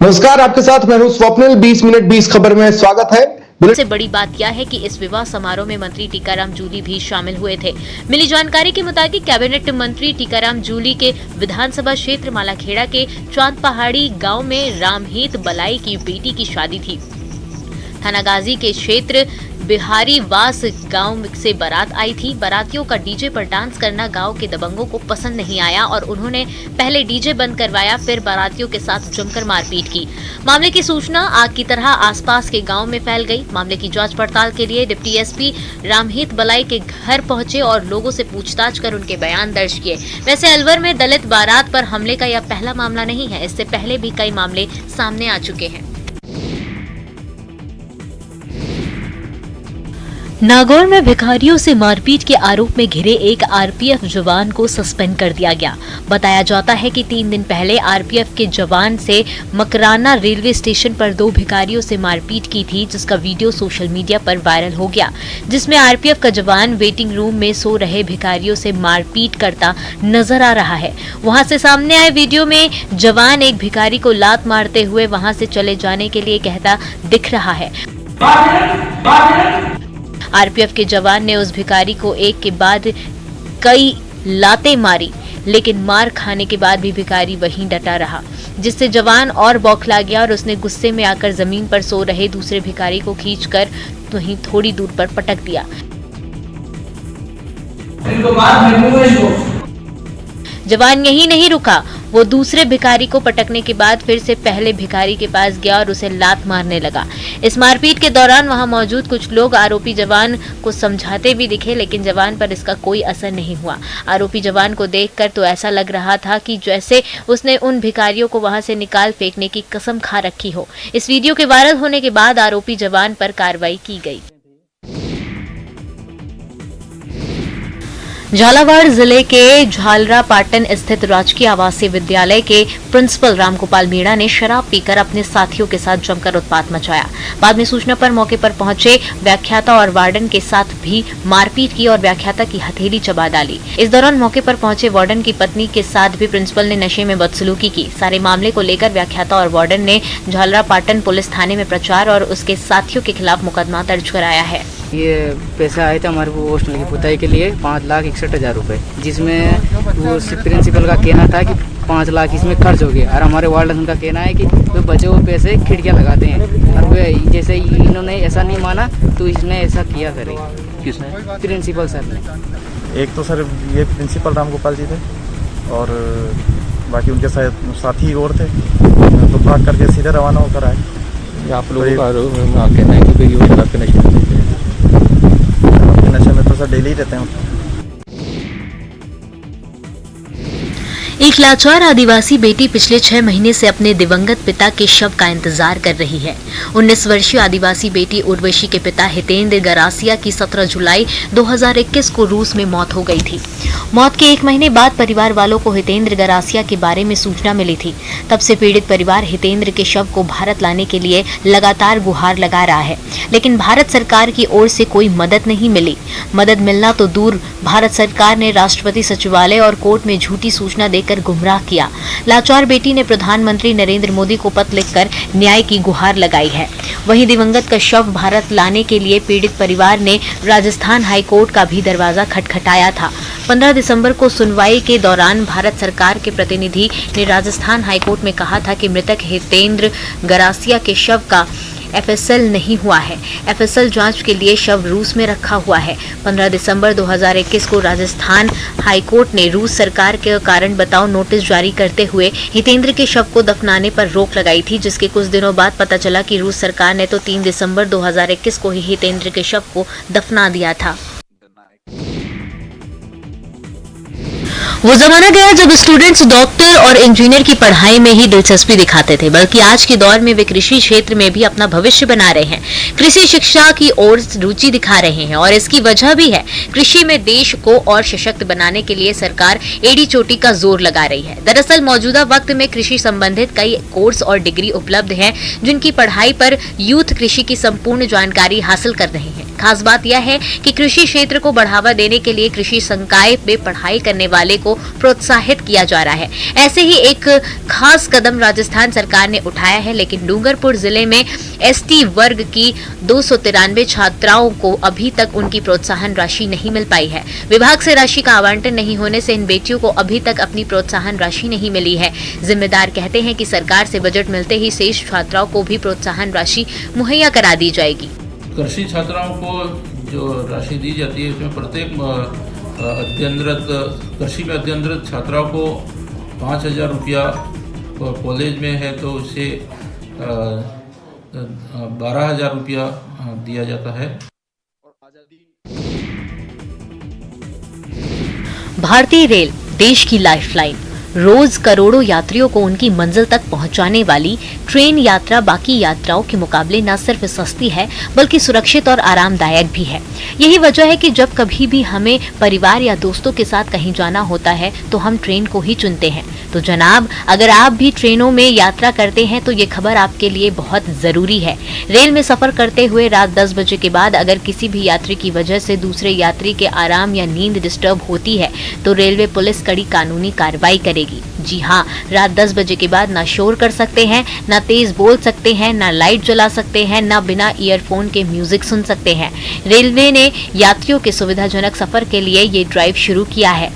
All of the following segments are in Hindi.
नमस्कार, आपके साथ मैं हूं स्वप्निल। 20 मिनट 20 खबर में स्वागत है। सबसे बड़ी बात यह है कि इस विवाह समारोह में मंत्री टीकाराम जूली भी शामिल हुए थे। मिली जानकारी के मुताबिक कैबिनेट मंत्री टीकाराम जूली के विधानसभा क्षेत्र मालाखेड़ा के चांद पहाड़ी गांव में रामहीत बलाई की बेटी की शादी थी। थानागाजी के क्षेत्र बिहारी वास गांव से बारात आई थी। बारातियों का डीजे पर डांस करना गांव के दबंगों को पसंद नहीं आया और उन्होंने पहले डीजे बंद करवाया, फिर बारातियों के साथ जमकर मारपीट की। मामले की सूचना आग की तरह आसपास के गांव में फैल गई। मामले की जांच पड़ताल के लिए डिप्टी एसपी रामहीत बलाई के घर पहुंचे और लोगों से पूछताछ कर उनके बयान दर्ज किए। वैसे अलवर में दलित बारात पर हमले का यह पहला मामला नहीं है, इससे पहले भी कई मामले सामने आ चुके हैं। नागौर में भिखारियों से मारपीट के आरोप में घिरे एक आरपीएफ जवान को सस्पेंड कर दिया गया। बताया जाता है कि 3 दिन पहले आरपीएफ के जवान से मकराना रेलवे स्टेशन पर 2 भिखारियों से मारपीट की थी, जिसका वीडियो सोशल मीडिया पर वायरल हो गया, जिसमें आरपीएफ का जवान वेटिंग रूम में सो रहे भिखारियों से मारपीट करता नजर आ रहा है। वहां से सामने आए वीडियो में जवान एक भिखारी को लात मारते हुए वहां से चले जाने के लिए कहता दिख रहा है। आरपीएफ के जवान ने उस भिखारी को एक के बाद कई लातें मारी, लेकिन मार खाने के बाद भी भिखारी वहीं डटा रहा, जिससे जवान और बौखला गया और उसने गुस्से में आकर जमीन पर सो रहे दूसरे भिखारी को खींचकर वहीं थोड़ी दूर पर पटक दिया। जवान यहीं नहीं रुका, वो दूसरे भिखारी को पटकने के बाद फिर से पहले भिखारी के पास गया और उसे लात मारने लगा। इस मारपीट के दौरान वहां मौजूद कुछ लोग आरोपी जवान को समझाते भी दिखे, लेकिन जवान पर इसका कोई असर नहीं हुआ। आरोपी जवान को देखकर तो ऐसा लग रहा था कि जैसे उसने उन भिखारियों को वहां से निकाल फेंकने की कसम खा रखी हो। इस वीडियो के वायरल होने के बाद आरोपी जवान पर कार्रवाई की गई। झालावाड़ जिले के झालरा पाटन स्थित राजकीय आवासीय विद्यालय के प्रिंसिपल रामगोपाल मीणा ने शराब पीकर अपने साथियों के साथ जमकर उत्पात मचाया। बाद में सूचना पर मौके पर पहुंचे व्याख्याता और वार्डन के साथ भी मारपीट की और व्याख्याता की हथेली चबा डाली। इस दौरान मौके पर पहुंचे वार्डन की पत्नी के साथ भी प्रिंसिपल ने नशे में बदसलूकी की। सारे मामले को लेकर व्याख्याता और वार्डन ने झालरा पाटन पुलिस थाने में प्रचार और उसके साथियों के खिलाफ मुकदमा दर्ज कराया है। ये पैसा आया था हमारे को हॉस्टल की पुताई के लिए 5,61,000 रुपए, जिसमें वो प्रिंसिपल का कहना था कि 5 लाख इसमें खर्च हो गया और हमारे वार्डन का कहना है कि वे बचे हुए पैसे खिड़कियां लगाते हैं और वे जैसे इन्होंने ऐसा नहीं माना तो इसने ऐसा किया करे। किसने? प्रिंसिपल सर ने। एक तो सर ये प्रिंसिपल रामगोपाल जी थे और बाकी उनके साथी और थे, तो भाग करके सीधे रवाना होकर आए। आप लोगों का कहना है कि वो शराब के नशे में तो सर डेली रहते हैं। एक लाचार आदिवासी बेटी पिछले 6 महीने से अपने दिवंगत पिता के शव का इंतजार कर रही है। 19 वर्षीय आदिवासी बेटी उर्वशी के पिता हितेंद्र गरासिया की 17 जुलाई 2021 को रूस में मौत हो गई थी। मौत के 1 महीने बाद परिवार वालों को हितेंद्र गरासिया के बारे में सूचना मिली थी। तब से पीड़ित परिवार हितेंद्र के शव को भारत लाने के लिए लगातार गुहार लगा रहा है, लेकिन भारत सरकार की ओर से कोई मदद नहीं मिली। मदद मिलना तो दूर, भारत सरकार ने राष्ट्रपति सचिवालय और कोर्ट में झूठी सूचना देकर गुमराह किया। लाचार बेटी ने प्रधानमंत्री नरेंद्र मोदी को पत्र लिखकर न्याय की गुहार लगाई है। वहीं दिवंगत का शव भारत लाने के लिए पीड़ित परिवार ने राजस्थान हाईकोर्ट का भी दरवाजा खटखटाया था। 15 दिसंबर को सुनवाई के दौरान भारत सरकार के प्रतिनिधि ने राजस्थान हाईकोर्ट में कहा था कि मृतक हितेंद्र गरासिया के शव का एफएसएल नहीं हुआ है। एफएसएल जांच के लिए शव रूस में रखा हुआ है। 15 दिसंबर 2021 को राजस्थान हाईकोर्ट ने रूस सरकार के कारण बताओ नोटिस जारी करते हुए हितेंद्र के शव को दफनाने पर रोक लगाई थी, जिसके कुछ दिनों बाद पता चला कि रूस सरकार ने तो 3 दिसंबर 2021 को ही हितेंद्र के शव को दफना दिया था। वो जमाना गया जब स्टूडेंट्स डॉक्टर और इंजीनियर की पढ़ाई में ही दिलचस्पी दिखाते थे, बल्कि आज के दौर में वे कृषि क्षेत्र में भी अपना भविष्य बना रहे हैं। कृषि शिक्षा की ओर रुचि दिखा रहे हैं और इसकी वजह भी है। कृषि में देश को और सशक्त बनाने के लिए सरकार एड़ी चोटी का जोर लगा रही है। दरअसल मौजूदा वक्त में कृषि संबंधित कई कोर्स और डिग्री उपलब्ध हैं, जिनकी पढ़ाई पर यूथ कृषि की संपूर्ण जानकारी हासिल कर रहे हैं। खास बात यह है कि कृषि क्षेत्र को बढ़ावा देने के लिए कृषि संकाय में पढ़ाई करने वाले को प्रोत्साहित किया जा रहा है। ऐसे ही एक खास कदम राजस्थान सरकार ने उठाया है, लेकिन डूंगरपुर जिले में एसटी वर्ग की 293 छात्राओं को अभी तक उनकी प्रोत्साहन राशि नहीं मिल पाई है। विभाग से राशि का आवंटन नहीं होने से इन बेटियों को अभी तक अपनी प्रोत्साहन राशि नहीं मिली है। जिम्मेदार कहते हैं कि सरकार से बजट मिलते ही शेष छात्राओं को भी प्रोत्साहन राशि मुहैया करा दी जाएगी। कृषि छात्राओं को जो राशि दी जाती है इसमें प्रत्येक अध्ययनरत कृषि में अध्ययनरत छात्राओं को 5,000 रुपया कॉलेज में है तो उसे 12,000 रुपया दिया जाता है। भारतीय रेल देश की लाइफलाइन। रोज करोड़ों यात्रियों को उनकी मंजिल तक पहुंचाने वाली ट्रेन यात्रा बाकी यात्राओं के मुकाबले न सिर्फ सस्ती है बल्कि सुरक्षित और आरामदायक भी है। यही वजह है कि जब कभी भी हमें परिवार या दोस्तों के साथ कहीं जाना होता है तो हम ट्रेन को ही चुनते हैं। तो जनाब, अगर आप भी ट्रेनों में यात्रा करते हैं तो ये खबर आपके लिए बहुत जरूरी है। रेल में सफर करते हुए रात 10 बजे के बाद अगर किसी भी यात्री की वजह से दूसरे यात्री के आराम या नींद डिस्टर्ब होती है तो रेलवे पुलिस कड़ी कानूनी कार्रवाई करेगी। जी हाँ, रात 10 बजे के बाद ना शोर कर सकते हैं, ना तेज बोल सकते हैं, ना लाइट जला सकते हैं, ना बिना ईयरफोन के म्यूजिक सुन सकते हैं। रेलवे ने यात्रियों के सुविधाजनक सफर के लिए ये ड्राइव शुरू किया है।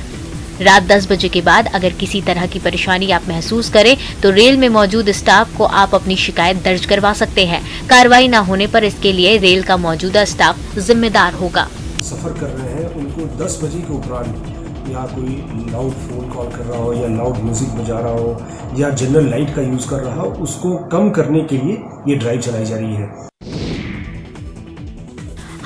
रात 10 बजे के बाद अगर किसी तरह की परेशानी आप महसूस करें तो रेल में मौजूद स्टाफ को आप अपनी शिकायत दर्ज करवा सकते हैं। कार्रवाई न होने पर इसके लिए रेल का मौजूदा स्टाफ जिम्मेदार होगा। सफर कर रहे हैं उनको 10 बजे के उपरांत या कोई लाउड फोन कॉल कर रहा हो या लाउड म्यूजिक बजा रहा हो या जनरल लाइट का यूज कर रहा हो, उसको कम करने के लिए ये ड्राइव चलाई जा रही है।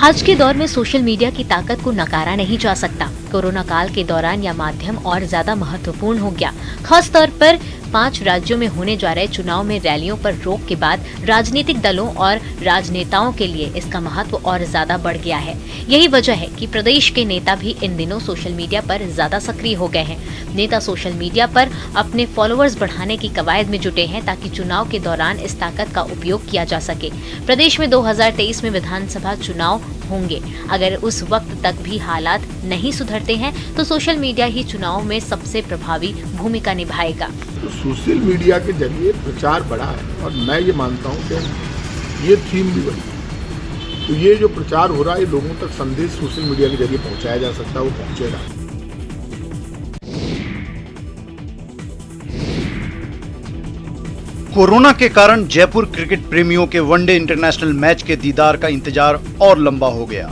आज के दौर में सोशल मीडिया की ताकत को नकारा नहीं जा सकता। कोरोना काल के दौरान यह माध्यम और ज्यादा महत्वपूर्ण हो गया। खास तौर पर 5 राज्यों में होने जा रहे चुनाव में रैलियों पर रोक के बाद राजनीतिक दलों और राजनेताओं के लिए इसका महत्व और ज्यादा बढ़ गया है। यही वजह है कि प्रदेश के नेता भी इन दिनों सोशल मीडिया पर ज्यादा सक्रिय हो गए हैं। नेता सोशल मीडिया पर अपने फॉलोअर्स बढ़ाने की कवायद में जुटे हैं ताकि चुनाव के दौरान इस ताकत का उपयोग किया जा सके। प्रदेश में 2023 में विधानसभा चुनाव होंगे। अगर उस वक्त तक भी हालात नहीं सुधरते हैं तो सोशल मीडिया ही चुनाव में सबसे प्रभावी भूमिका निभाएगा। तो सोशल मीडिया के जरिए प्रचार बढ़ा है और मैं ये मानता हूँ कि ये थीम भी बड़ी है। तो ये जो प्रचार हो रहा है लोगों तक संदेश सोशल मीडिया के जरिए पहुंचाया जा सकता है, वो पहुंचेगा। कोरोना के कारण जयपुर क्रिकेट प्रेमियों के वनडे इंटरनेशनल मैच के दीदार का इंतजार और लंबा हो गया।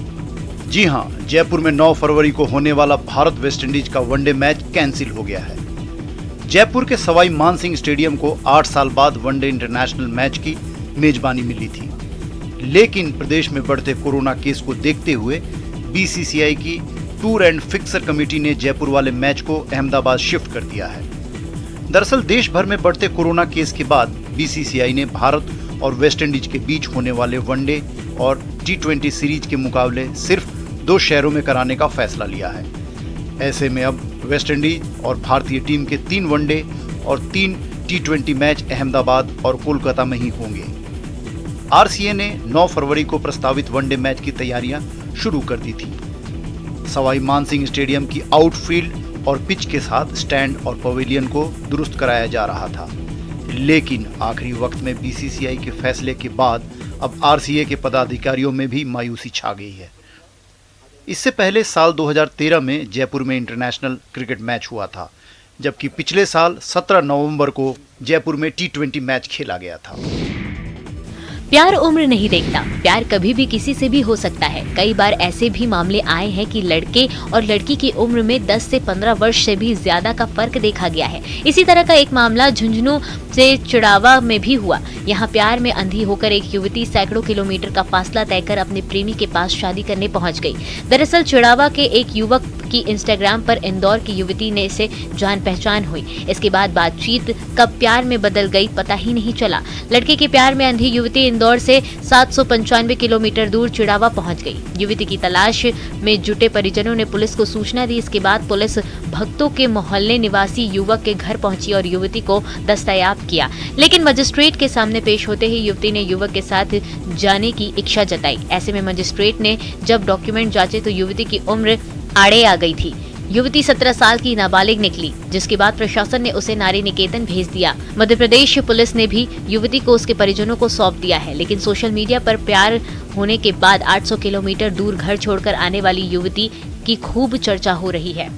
जी हां, जयपुर में 9 फरवरी को होने वाला भारत वेस्टइंडीज का वनडे मैच कैंसिल हो गया है। जयपुर के सवाई मानसिंह स्टेडियम को 8 साल बाद वनडे इंटरनेशनल मैच की मेजबानी मिली थी, लेकिन प्रदेश में बढ़ते कोरोना केस को देखते हुए बीसीसीआई की टूर एंड फिक्सर कमेटी ने जयपुर वाले मैच को अहमदाबाद शिफ्ट कर दिया है। दरअसल देश भर में बढ़ते कोरोना केस के बाद बीसीसीआई ने भारत और वेस्टइंडीज के बीच होने वाले वनडे और T20 सीरीज के मुकाबले सिर्फ 2 शहरों में कराने का फैसला लिया है। ऐसे में अब वेस्टइंडीज और भारतीय टीम के 3 वनडे और 3 T20 मैच अहमदाबाद और कोलकाता में ही होंगे। आरसीए ने 9 फरवरी को प्रस्तावित वनडे मैच की तैयारियां शुरू कर दी थी। सवाई मानसिंह स्टेडियम की आउटफील्ड और पिच के साथ स्टैंड और पवेलियन को दुरुस्त कराया जा रहा था, लेकिन आखिरी वक्त में बीसीसीआई के फैसले के बाद अब आरसीए के पदाधिकारियों में भी मायूसी छा गई है। इससे पहले साल 2013 में जयपुर में इंटरनेशनल क्रिकेट मैच हुआ था, जबकि पिछले साल 17 नवंबर को जयपुर में T20 मैच खेला गया था। प्यार उम्र नहीं देखता, प्यार कभी भी किसी से भी हो सकता है। कई बार ऐसे भी मामले आए हैं कि लड़के और लड़की की उम्र में 10 से 15 वर्ष से भी ज्यादा का फर्क देखा गया है। इसी तरह का एक मामला झुंझुनू से चिड़ावा में भी हुआ। यहाँ प्यार में अंधी होकर एक युवती सैकड़ों किलोमीटर का फासला तय कर अपने प्रेमी के पास शादी करने पहुंच गई। दरअसल चिड़ावा के एक युवक की इंस्टाग्राम पर इंदौर की युवती ने से जान पहचान हुई। इसके बाद बातचीत कब प्यार में बदल गई पता ही नहीं चला। लड़के के प्यार में अंधी युवती इंदौर से 795 किलोमीटर दूर चिड़ावा पहुंच गई। युवती की तलाश में जुटे परिजनों ने पुलिस को सूचना दी। इसके बाद पुलिस भक्तों के मोहल्ले निवासी युवक के घर पहुंची और युवती को दस्तयाब किया, लेकिन मजिस्ट्रेट के सामने पेश होते ही युवती ने युवक के साथ जाने की इच्छा जताई। ऐसे में मजिस्ट्रेट ने जब डॉक्यूमेंट जांचे तो युवती की उम्र आड़े आ गई थी। युवती 17 साल की नाबालिग निकली, जिसके बाद प्रशासन ने उसे नारी निकेतन भेज दिया। मध्य प्रदेश पुलिस ने भी युवती को उसके परिजनों को सौंप दिया है, लेकिन सोशल मीडिया पर प्यार होने के बाद 800 किलोमीटर दूर घर छोड़कर आने वाली युवती की खूब चर्चा हो रही है।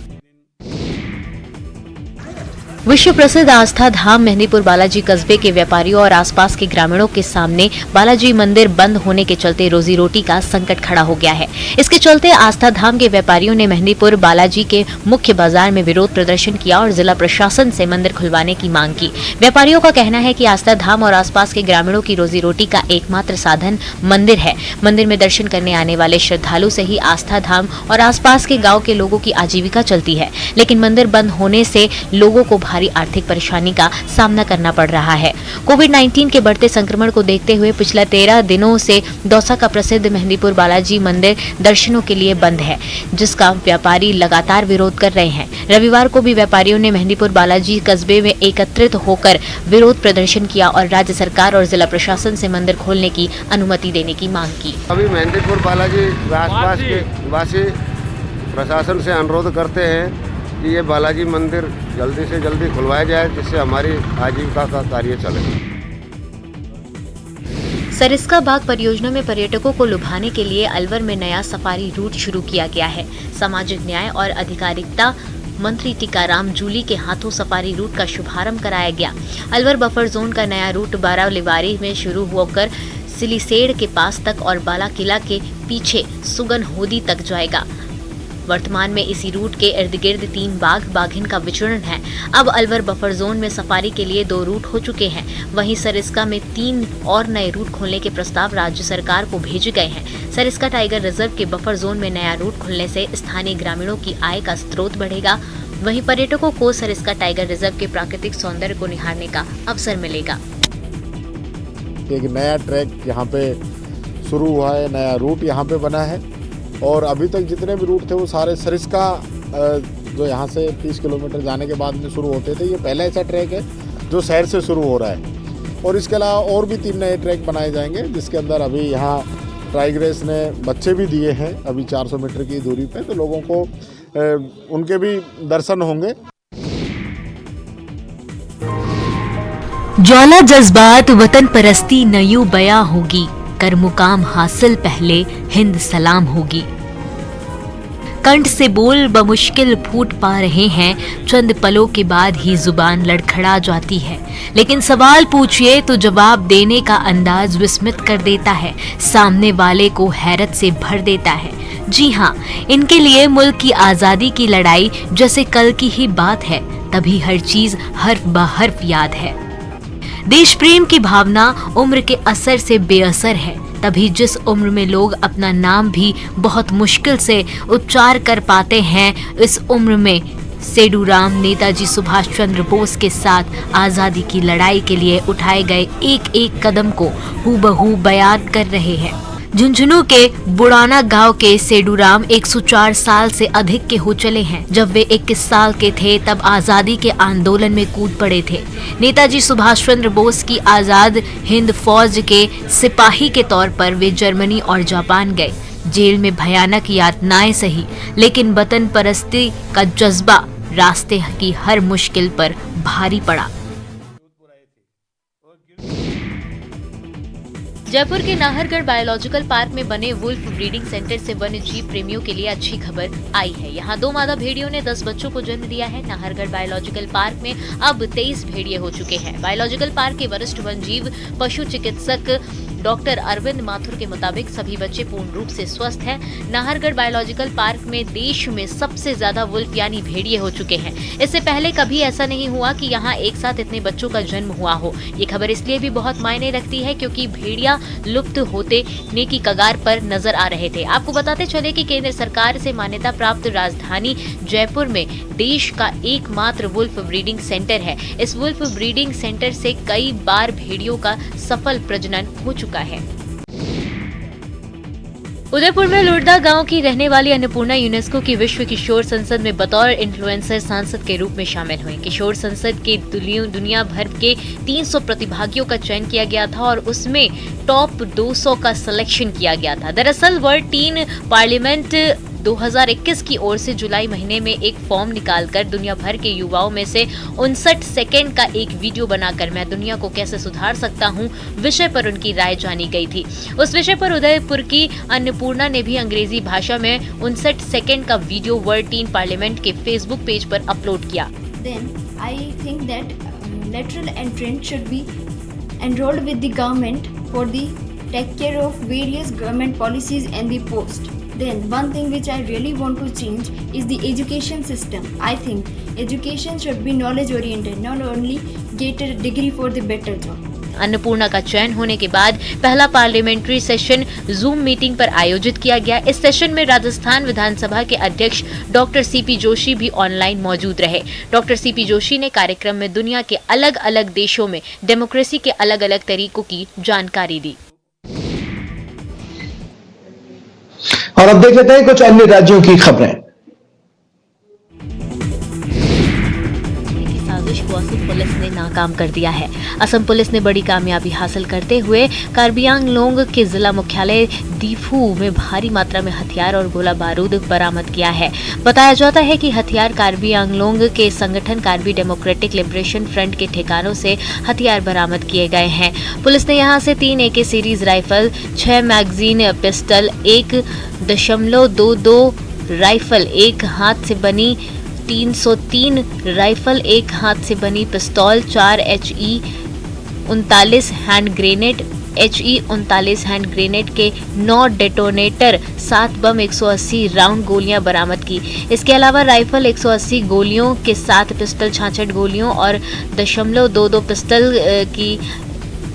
विश्व प्रसिद्ध आस्था धाम मेहंदीपुर बालाजी कस्बे के व्यापारियों और आसपास के ग्रामीणों के सामने बालाजी मंदिर बंद होने के चलते रोजी रोटी का संकट खड़ा हो गया है। इसके चलते आस्था धाम के व्यापारियों ने मेहंदीपुर बालाजी के मुख्य बाजार में विरोध प्रदर्शन किया और जिला प्रशासन से मंदिर खुलवाने की मांग की। व्यापारियों का कहना है कि आस्था धाम और आसपास के ग्रामीणों की रोजी रोटी का एकमात्र साधन मंदिर है। मंदिर में दर्शन करने आने वाले श्रद्धालु से ही आस्था धाम और आसपास के गाँव के लोगों की आजीविका चलती है, लेकिन मंदिर बंद होने से लोगों को भारी आर्थिक परेशानी का सामना करना पड़ रहा है। कोविड-19 के बढ़ते संक्रमण को देखते हुए पिछले 13 दिनों से दौसा का प्रसिद्ध मेहंदीपुर बालाजी मंदिर दर्शनों के लिए बंद है, जिसका व्यापारी लगातार विरोध कर रहे हैं। रविवार को भी व्यापारियों ने मेहंदीपुर बालाजी कस्बे में एकत्रित होकर विरोध प्रदर्शन किया और राज्य सरकार और जिला प्रशासन से मंदिर खोलने की अनुमति देने की मांग की। अभी मेहंदीपुर बालाजी आसपास के वासी प्रशासन से अनुरोध करते हैं कि ये बालाजी मंदिर जल्दी से जल्दी खुलवाया जाए, जिससे हमारी आजीविका का कार्य चले। सरिस्का बाग परियोजना में पर्यटकों को लुभाने के लिए अलवर में नया सफारी रूट शुरू किया गया है। सामाजिक न्याय और अधिकारिता मंत्री टीकाराम जूली के हाथों सफारी रूट का शुभारंभ कराया गया। अलवर बफर जोन का नया रूट बारालिवारी में शुरू होकर सिलीसेड़ के पास तक और बाला किला के पीछे सुगन होदी तक जाएगा। वर्तमान में इसी रूट के इर्द गिर्द 3 बाघ बाघिन का विचरण है। अब अलवर बफर जोन में सफारी के लिए 2 रूट हो चुके हैं। वहीं सरिस्का में 3 और नए रूट खोलने के प्रस्ताव राज्य सरकार को भेजे गए हैं। सरिस्का टाइगर रिजर्व के बफर जोन में नया रूट खुलने से स्थानीय ग्रामीणों की आय का स्रोत बढ़ेगा। वहीं पर्यटकों को सरिस्का टाइगर रिजर्व के प्राकृतिक सौंदर्य को निहारने का अवसर मिलेगा। एक नया ट्रैक यहाँ पे शुरू हुआ है, नया रूट यहाँ पे बना है और अभी तक जितने भी रूट थे वो सारे सरिस्का जो यहाँ से 30 किलोमीटर जाने के बाद में शुरू होते थे। ये पहला ऐसा ट्रैक है जो शहर से शुरू हो रहा है और इसके अलावा और भी 3 नए ट्रैक बनाए जाएंगे, जिसके अंदर अभी यहाँ टाइग्रेस ने बच्चे भी दिए हैं अभी 400 मीटर की दूरी पे, तो लोगों को उनके भी दर्शन होंगे। ज्वाला जज्बात वतन परस्ती नयू बया होगी, कर मुकाम हासिल पहले हिंद सलाम होगी। कंठ से बोल बमुश्किल फूट पा रहे हैं, चंद पलों के बाद ही जुबान लड़खड़ा जाती है। लेकिन सवाल पूछिए तो जवाब देने का अंदाज विस्मित कर देता है, सामने वाले को हैरत से भर देता है। जी हाँ, इनके लिए मुल्क की आज़ादी की लड़ाई जैसे कल की ही बात है, तभी हर चीज हर्फ ब हर्फ याद है। देश प्रेम की भावना उम्र के असर से बेअसर है, तभी जिस उम्र में लोग अपना नाम भी बहुत मुश्किल से उच्चार कर पाते हैं, इस उम्र में सेडूराम नेताजी सुभाष चंद्र बोस के साथ आज़ादी की लड़ाई के लिए उठाए गए एक एक कदम को हूबहू बयान कर रहे हैं। झुंझुनू के बुढ़ाना गांव के सेडूराम 104 साल से अधिक के हो चले हैं। जब वे 21 साल के थे तब आज़ादी के आंदोलन में कूद पड़े थे। नेताजी सुभाष चंद्र बोस की आज़ाद हिंद फौज के सिपाही के तौर पर वे जर्मनी और जापान गए। जेल में भयानक यातनाएं सही, लेकिन वतन परस्ती का जज्बा रास्ते की हर मुश्किल पर भारी पड़ा। जयपुर के नाहरगढ़ बायोलॉजिकल पार्क में बने वुल्फ ब्रीडिंग सेंटर से वन्य जीव प्रेमियों के लिए अच्छी खबर आई है। यहाँ 2 मादा भेड़ियों ने 10 बच्चों को जन्म दिया है। नाहरगढ़ बायोलॉजिकल पार्क में अब 23 भेड़िए हो चुके हैं। बायोलॉजिकल पार्क के वरिष्ठ वन जीव पशु चिकित्सक डॉक्टर अरविंद माथुर के मुताबिक सभी बच्चे पूर्ण रूप से स्वस्थ हैं। नाहरगढ़ बायोलॉजिकल पार्क में देश में सबसे ज्यादा वुल्फ यानी भेड़िए हो चुके हैं। इससे पहले कभी ऐसा नहीं हुआ कि यहाँ एक साथ इतने बच्चों का जन्म हुआ हो। ये खबर इसलिए भी बहुत मायने रखती है क्योंकि भेड़िया लुप्त होते की कगार पर नजर आ रहे थे। आपको बताते चले कि केंद्र सरकार से मान्यता प्राप्त राजधानी जयपुर में देश का एकमात्र वुल्फ ब्रीडिंग सेंटर है। इस वुल्फ ब्रीडिंग सेंटर से कई बार भेड़ियों का सफल प्रजनन हो चुका है। उदयपुर में लुड़दा गांव की रहने वाली अन्नपूर्णा यूनेस्को की विश्व किशोर संसद में बतौर इन्फ्लुएंसर सांसद के रूप में शामिल हुई। किशोर संसद के दुनिया भर के 300 प्रतिभागियों का चयन किया गया था और उसमें टॉप 200 का सिलेक्शन किया गया था। दरअसल वर्ल्ड टीन पार्लियामेंट 2021 की ओर से जुलाई महीने में एक फॉर्म निकालकर दुनिया भर के युवाओं में से 59 सेकंड का एक वीडियो बनाकर मैं दुनिया को कैसे सुधार सकता हूं विषय पर उनकी राय जानी गई थी। उस विषय पर उदयपुर की अन्नपूर्णा ने भी अंग्रेजी भाषा में 59 सेकंड का वीडियो वर्ल्ड टीन पार्लियामेंट के फेसबुक पेज पर अपलोड किया। Then I think that lateral entrant should be enrolled with the government for the take care of various government policies and the post. Then one thing which I really want to change is the education system. I think education should be knowledge oriented, not only get a degree for the better job. Annapurna का चयन होने के बाद पहला पार्लियामेंट्री सेशन जूम मीटिंग पर आयोजित किया गया। इस सेशन में राजस्थान विधानसभा के अध्यक्ष डॉक्टर सीपी जोशी भी ऑनलाइन मौजूद रहे। डॉक्टर सीपी जोशी ने कार्यक्रम में दुनिया के अलग अलग देशों में डेमोक्रेसी के अलग अलग तरीकों की जानकारी दी। और अब देख लेते हैं कुछ अन्य राज्यों की खबरें। साजिश को असम पुलिस ने नाकाम कर दिया है। असम पुलिस ने बड़ी कामयाबी हासिल करते हुए कार्बी आंगलोंग के जिला मुख्यालय दीफू में भारी मात्रा में हथियार और गोला बारूद बरामद किया है। बताया जाता है कि हथियार कार्बी आंगलोंग के संगठन कार्बी डेमोक्रेटिक लिबरेशन फ्रंट के ठिकानों से हथियार बरामद किए गए हैं। पुलिस ने यहां से 3 AK series rifle, 6 magazine pistol, 1.22 rifle, एक हाथ से बनी 303 राइफल, एक हाथ से बनी पिस्तौल, 4 HE-39 hand grenade, HE-39 hand grenade के 9 डेटोनेटर, 7 बम, 180 राउंड गोलियां बरामद की। इसके अलावा राइफल 180 गोलियों के साथ पिस्टल 66 गोलियों और 0.22 पिस्टल की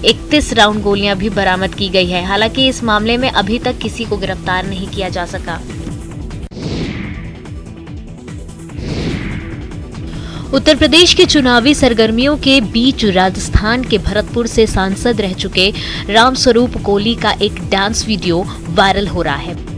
31 राउंड गोलियां भी बरामद की गई है। हालांकि इस मामले में अभी तक किसी को गिरफ्तार नहीं किया जा सका। उत्तर प्रदेश की चुनावी सरगर्मियों के बीच राजस्थान के भरतपुर से सांसद रह चुके रामस्वरूप कोली का एक डांस वीडियो वायरल हो रहा है।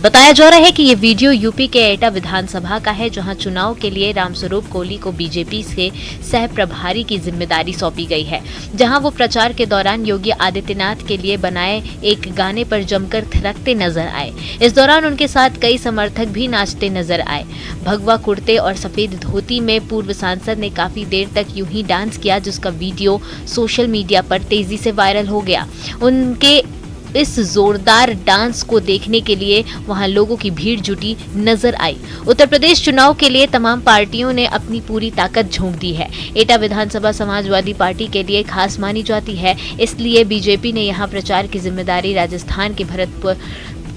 बताया जा रहा है कि ये वीडियो यूपी के एटा विधानसभा का है, जहां चुनाव के लिए रामस्वरूप कोली को बीजेपी से सह प्रभारी की जिम्मेदारी सौंपी गई है, जहां वो प्रचार के दौरान योगी आदित्यनाथ के लिए बनाए एक गाने पर जमकर थिरकते नजर आए। इस दौरान उनके साथ कई समर्थक भी नाचते नजर आए। भगवा कुर्ते और सफेद धोती में पूर्व सांसद ने काफी देर तक यूं ही डांस किया, जिसका वीडियो सोशल मीडिया पर तेजी से वायरल हो गया। उनके इस जोरदार डांस को देखने के लिए वहां लोगों की भीड़ जुटी नजर आई। उत्तर प्रदेश चुनाव के लिए तमाम पार्टियों ने अपनी पूरी ताकत झोंक दी है। एटा विधानसभा समाजवादी पार्टी के लिए खास मानी जाती है, इसलिए बीजेपी ने यहां प्रचार की जिम्मेदारी राजस्थान के भरतपुर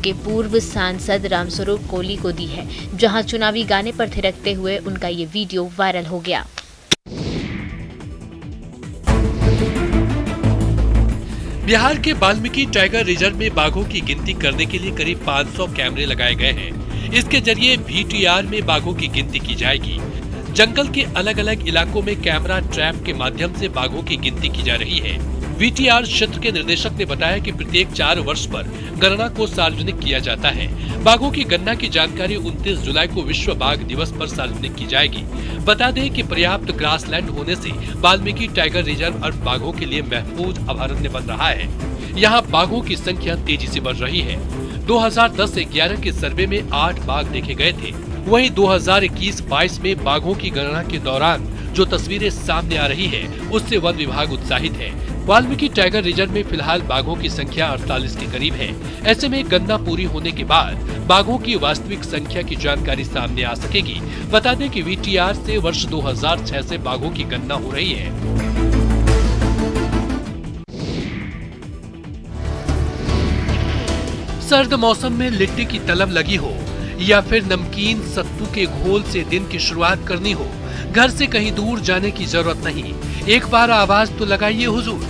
के पूर्व सांसद रामस्वरूप कोली को दी है, जहां चुनावी गाने पर थिरकते हुए उनका ये वीडियो वायरल हो गया। बिहार के वाल्मीकि टाइगर रिजर्व में बाघों की गिनती करने के लिए करीब 500 कैमरे लगाए गए हैं। इसके जरिए VTR में बाघों की गिनती की जाएगी। जंगल के अलग अलग इलाकों में कैमरा ट्रैप के माध्यम से बाघों की गिनती की जा रही है। VTR क्षेत्र के निर्देशक ने बताया कि प्रत्येक 4 वर्ष पर गणना को सार्वजनिक किया जाता है। बाघों की गणना की जानकारी 29 जुलाई को विश्व बाघ दिवस पर सार्वजनिक की जाएगी। बता दें कि पर्याप्त ग्रासलैंड होने से वाल्मीकि टाइगर रिजर्व अब बाघों के लिए महफूज अभयारण्य बन रहा है। यहाँ बाघों की संख्या तेजी से बढ़ रही है। 2010-11 के सर्वे में 8 बाघ देखे गए थे। वहीं 2021-22 में बाघों की गणना के दौरान जो तस्वीरें सामने आ रही है, उससे वन विभाग उत्साहित है। वाल्मीकि टाइगर रिजर्व में फिलहाल बाघों की संख्या 48 के करीब है। ऐसे में गणना पूरी होने के बाद बाघों की वास्तविक संख्या की जानकारी सामने आ सकेगी। बता दें कि VTR से वर्ष 2006 से बाघों की गणना हो रही है। सर्द मौसम में लिट्टी की तलब लगी हो या फिर नमकीन सत्तू के घोल से दिन की शुरुआत करनी हो, घर से कहीं दूर जाने की जरूरत नहीं। एक बार आवाज तो लगाइए हुजूर,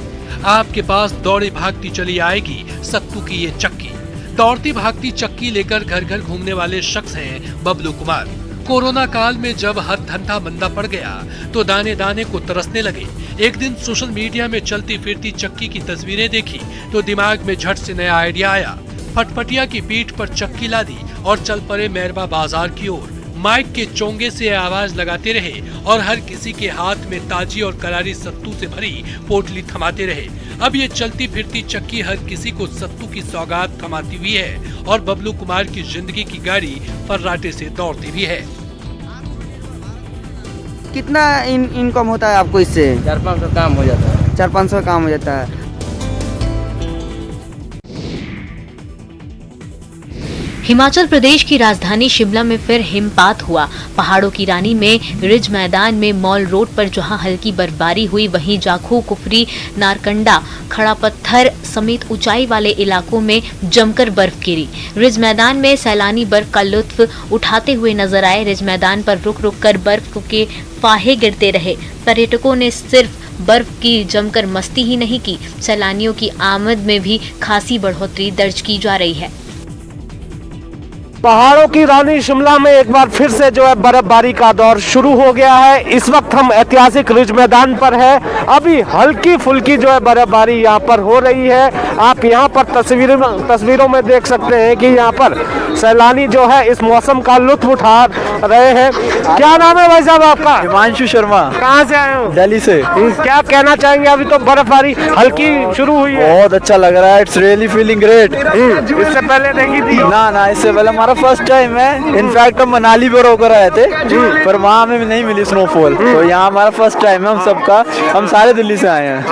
आपके पास दौड़ी भागती चली आएगी सत्तू की ये चक्की। दौड़ती भागती चक्की लेकर घर घर घूमने वाले शख्स हैं बबलू कुमार। कोरोना काल में जब हर धंधा मंदा पड़ गया तो दाने दाने को तरसने लगे। एक दिन सोशल मीडिया में चलती फिरती चक्की की तस्वीरें देखी तो दिमाग में झट से नया आइडिया आया। फटफटिया की पीठ पर चक्की लादी और चल पड़े मेहरबा बाजार की ओर। माइक के चोंगे से आवाज लगाते रहे और हर किसी के हाथ में ताजी और करारी सत्तू से भरी पोटली थमाते रहे। अब ये चलती फिरती चक्की हर किसी को सत्तू की सौगात थमाती हुई है और बबलू कुमार की जिंदगी की गाड़ी फर्राटे से दौड़ती भी है। कितना इनकम होता है आपको इससे? 400-500 काम हो जाता है। 400-500 काम हो जाता है। हिमाचल प्रदेश की राजधानी शिमला में फिर हिमपात हुआ। पहाड़ों की रानी में रिज मैदान में मॉल रोड पर जहां हल्की बर्फबारी हुई, वहीं जाखू, कुफरी, नारकंडा, खड़ा पत्थर समेत ऊंचाई वाले इलाकों में जमकर बर्फ गिरी। रिज मैदान में सैलानी बर्फ का लुत्फ उठाते हुए नजर आए। रिज मैदान पर रुक रुक कर बर्फ के फाहे गिरते रहे। पर्यटकों ने सिर्फ बर्फ की जमकर मस्ती ही नहीं की, सैलानियों की आमद में भी खासी बढ़ोतरी दर्ज की जा रही है। पहाड़ों की रानी शिमला में एक बार फिर से जो है बर्फबारी का दौर शुरू हो गया है। इस वक्त हम ऐतिहासिक रिज मैदान पर है। अभी हल्की फुल्की जो है बर्फबारी यहाँ पर हो रही है। आप यहाँ पर तस्वीरों में देख सकते हैं कि यहाँ पर सैलानी जो है इस मौसम का लुत्फ उठा रहे हैं। क्या नाम है भाई साहब आपका? हिमांशु शर्मा। कहाँ से आए हो? दिल्ली से। क्या कहना चाहेंगे? अभी तो बर्फबारी हल्की शुरू हुई है। बहुत अच्छा लग रहा है। It's really feeling great. इससे पहले देखी थी? ना, इससे पहले हमारा फर्स्ट टाइम है। इनफैक्ट हम मनाली पर होकर आए थे पर वहाँ हमें नहीं मिली स्नोफॉल, तो यहाँ हमारा फर्स्ट टाइम है हम सबका। हम सारे दिल्ली से आए हैं।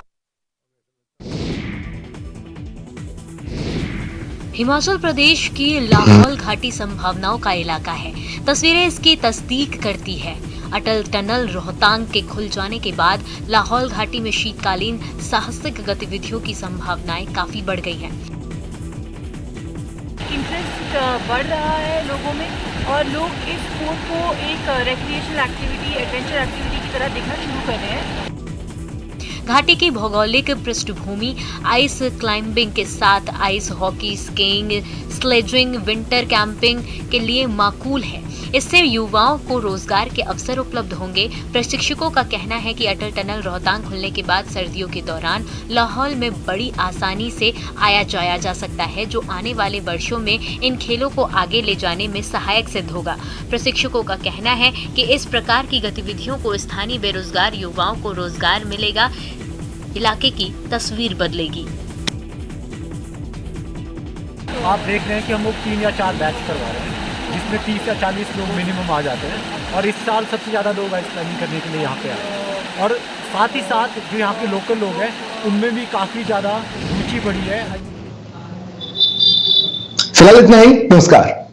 हिमाचल प्रदेश की लाहौल घाटी संभावनाओं का इलाका है। तस्वीरें इसकी तस्दीक करती है। अटल टनल रोहतांग के खुल जाने के बाद लाहौल घाटी में शीतकालीन साहसिक गतिविधियों की संभावनाएं काफी बढ़ गई हैं। इंटरेस्ट बढ़ रहा है लोगों में और लोग इस स्पोर्ट को एक रिक्रिएशनल एक्टिविटी, एडवेंचर एक्टिविटी की तरह देखना शुरू कर रहे हैं। घाटी की भौगोलिक पृष्ठभूमि आइस क्लाइंबिंग के साथ ice hockey, skiing, sledging, winter camping के लिए माकूल है। इससे युवाओं को रोजगार के अवसर उपलब्ध होंगे। प्रशिक्षकों का कहना है कि अटल टनल रोहतांग खुलने के बाद सर्दियों के दौरान लाहौल में बड़ी आसानी से आया जाया जा सकता है, जो आने वाले वर्षों में इन खेलों को आगे ले जाने में सहायक सिद्ध होगा। प्रशिक्षकों का कहना है कि इस प्रकार की गतिविधियों को स्थानीय बेरोजगार युवाओं को रोजगार मिलेगा, इलाके की तस्वीर बदलेगी। आप देख रहे हैं कि हम लोग 3 या 4 बैच करवा रहे हैं, जिसमें 30 या 40 लोग मिनिमम आ जाते हैं और इस साल सबसे ज़्यादा लोग आइस क्लाइंबिंग करने के लिए यहाँ पे आए और साथ ही साथ जो यहाँ के लोकल लोग हैं उनमें भी काफ़ी ज़्यादा रुचि बढ़ी है। फिलहाल इतना ही। नमस्कार।